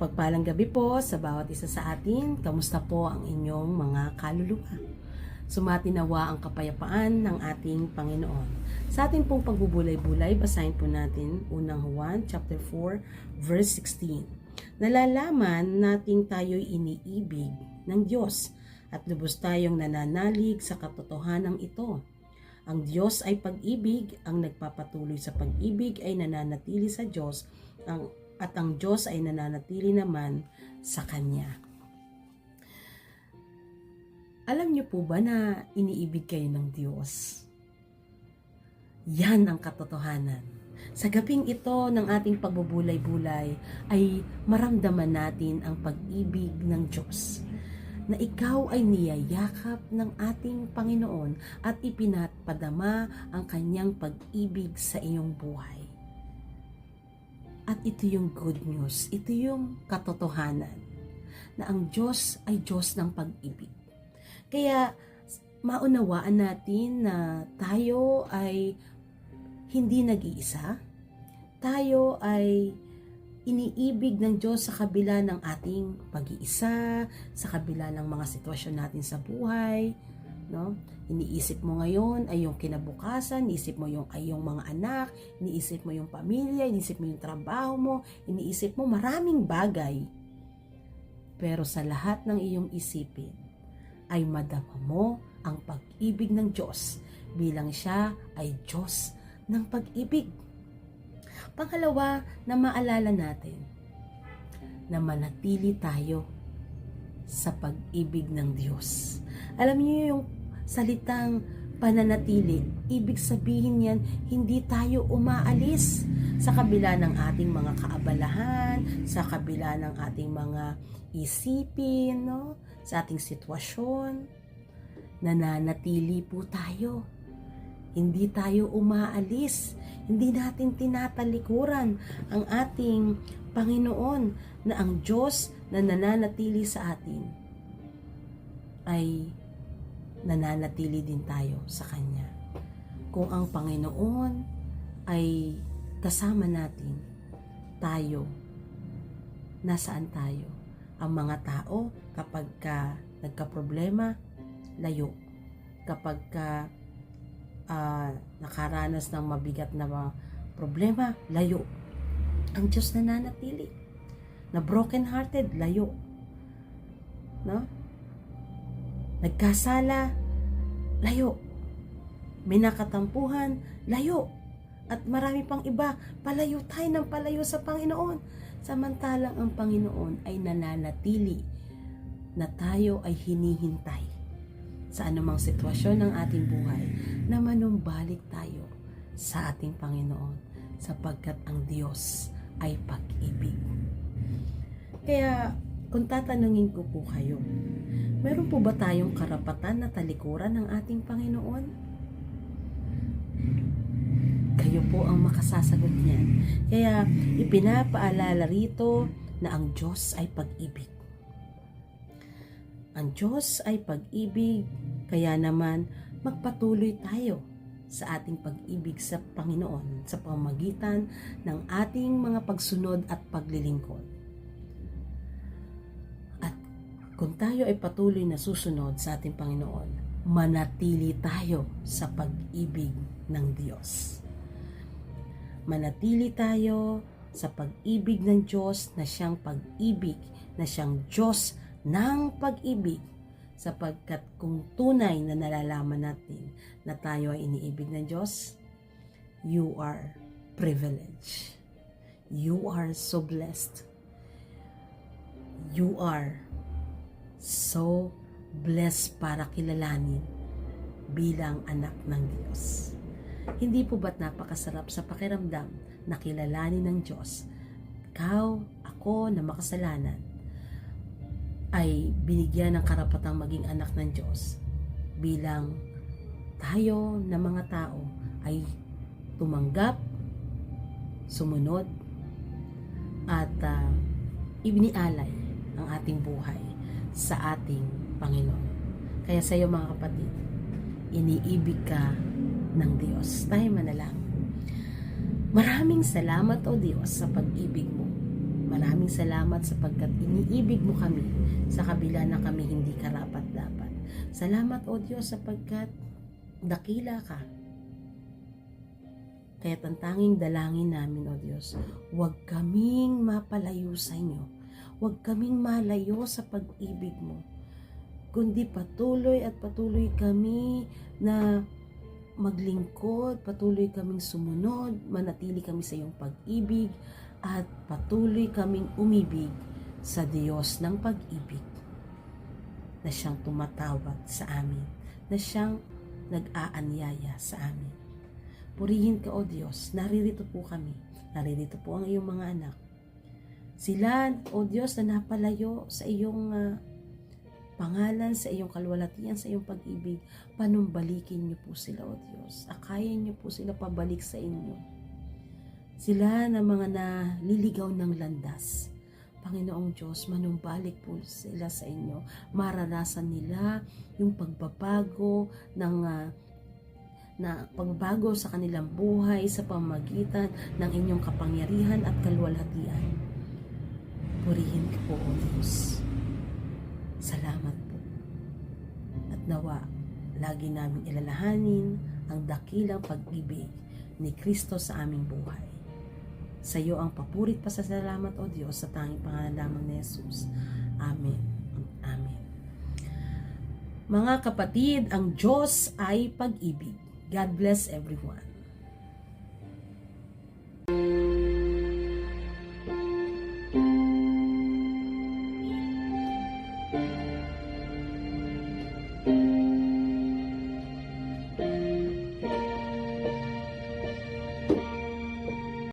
Mapagpalang gabi po sa bawat isa sa atin. Kamusta po ang inyong mga kaluluwa? Sumati nawa ang kapayapaan ng ating Panginoon. Sa ating pong pagbubulay-bulay, basahin po natin unang Juan chapter 4 verse 16. Nalalaman nating tayo'y iniibig ng Diyos at lubos tayong nananalig sa katotohanan ito. Ang Diyos ay pag-ibig, ang nagpapatuloy sa pag-ibig ay nananatili sa Diyos, at ang Diyos ay nananatili naman sa Kanya. Alam niyo po ba na iniibig kayo ng Diyos? Yan ang katotohanan. Sa gabing ito ng ating pagbubulay-bulay ay maramdaman natin ang pag-ibig ng Diyos, na ikaw ay niyayakap ng ating Panginoon at ipinapadama ang Kanyang pag-ibig sa iyong buhay. At ito yung good news, ito yung katotohanan, na ang Diyos ay Diyos ng pag-ibig. Kaya maunawaan natin na tayo ay hindi nag-iisa, tayo ay iniibig ng Diyos sa kabila ng ating pag-iisa, sa kabila ng mga sitwasyon natin sa buhay, no? Iniisip mo ngayon ay yung kinabukasan, iniisip mo yung ay yung mga anak, iniisip mo yung pamilya, iniisip mo yung trabaho mo, iniisip mo maraming bagay. Pero sa lahat ng iyong isipin ay madama mo ang pag-ibig ng Diyos bilang siya ay Diyos ng pag-ibig. Pangalawa, na maalala natin na manatili tayo sa pag-ibig ng Diyos. Alam niyo yung salitang pananatili, ibig sabihin yan, hindi tayo umaalis sa kabila ng ating mga kaabalahan, sa kabila ng ating mga isipin, no? Sa ating sitwasyon. Nananatili po tayo. Hindi tayo umaalis. Hindi natin tinatalikuran ang ating Panginoon, na ang Diyos na nananatili sa atin ay nananatili din tayo sa Kanya. Kung ang Panginoon ay kasama natin, tayo, nasaan tayo? Ang mga tao, kapag nagka-problema, layo. Kapag nakaranas ng mabigat na problema, layo. Ang Diyos nananatili. Na broken-hearted, layo. No? Nagkasala, layo. May nakatampuhan, layo. At marami pang iba, palayo tayo ng palayo sa Panginoon. Samantalang ang Panginoon ay nananatili, na tayo ay hinihintay sa anumang sitwasyon ng ating buhay, na manumbalik tayo sa ating Panginoon, sapagkat ang Diyos ay pag-ibig. Kaya kung tatanungin ko po kayo, meron po ba tayong karapatan na talikuran ng ating Panginoon? Kayo po ang makasasagot niyan. Kaya ipinapaalala rito na ang Diyos ay pag-ibig. Ang Diyos ay pag-ibig, kaya naman magpatuloy tayo sa ating pag-ibig sa Panginoon sa pamamagitan ng ating mga pagsunod at paglilingkod. At kung tayo ay patuloy na susunod sa ating Panginoon, manatili tayo sa pag-ibig ng Diyos. Manatili tayo sa pag-ibig ng Diyos, na siyang pag-ibig, na siyang Diyos ng pag-ibig, sapagkat kung tunay na nalalaman natin na tayo ay iniibig ng Diyos, you are privileged. You are so blessed. You are so blessed para kilalanin bilang anak ng Diyos. Hindi po ba't napakasarap sa pakiramdam na kilalanin ng Diyos? Ikaw, ako na makasalanan, ay binigyan ng karapatang maging anak ng Diyos, bilang tayo na mga tao ay tumanggap, sumunod, at ibinialay ang ating buhay sa ating Panginoon. Kaya sa iyo mga kapatid, iniibig ka ng Diyos. Tayo manalangin. Maraming salamat o Diyos sa pag-ibig mo. Maraming salamat sapagkat iniibig mo kami sa kabila na kami hindi karapat-dapat. Salamat, O Diyos, sapagkat dakila ka. Kaya't ang tanging dalangin namin, O Diyos, huwag kaming mapalayo sa inyo. Huwag kaming malayo sa pag-ibig mo. Kundi patuloy at patuloy kami na maglingkod, patuloy kaming sumunod, manatili kami sa iyong pag-ibig, at patuloy kaming umibig sa Diyos ng pag-ibig na siyang tumatawag sa amin, na siyang nag-aanyaya sa amin. Purihin ka, O Diyos, naririto po kami, naririto po ang iyong mga anak. Sila, O Diyos, na napalayo sa iyong pangalan, sa iyong kalwalatian, sa iyong pag-ibig, panumbalikin niyo po sila, O Diyos. Akayin niyo po sila pabalik sa inyo. Sila na mga naliligaw ng landas. Panginoong Diyos, manumbalik po sila sa inyo. Maranasan nila yung pagbabago na pagbabago sa kanilang buhay sa pamamagitan ng inyong kapangyarihan at kalwalhatian. Purihin ka po, O Diyos. Salamat po. At nawa, lagi namin ilalahanin ang dakilang pag-ibig ni Kristo sa aming buhay. Sa iyo ang papurit pasasalamat, O Diyos, sa tanging pangalan lamang ni Jesus. Amen. Amen. Mga kapatid, ang Diyos ay pag-ibig. God bless everyone.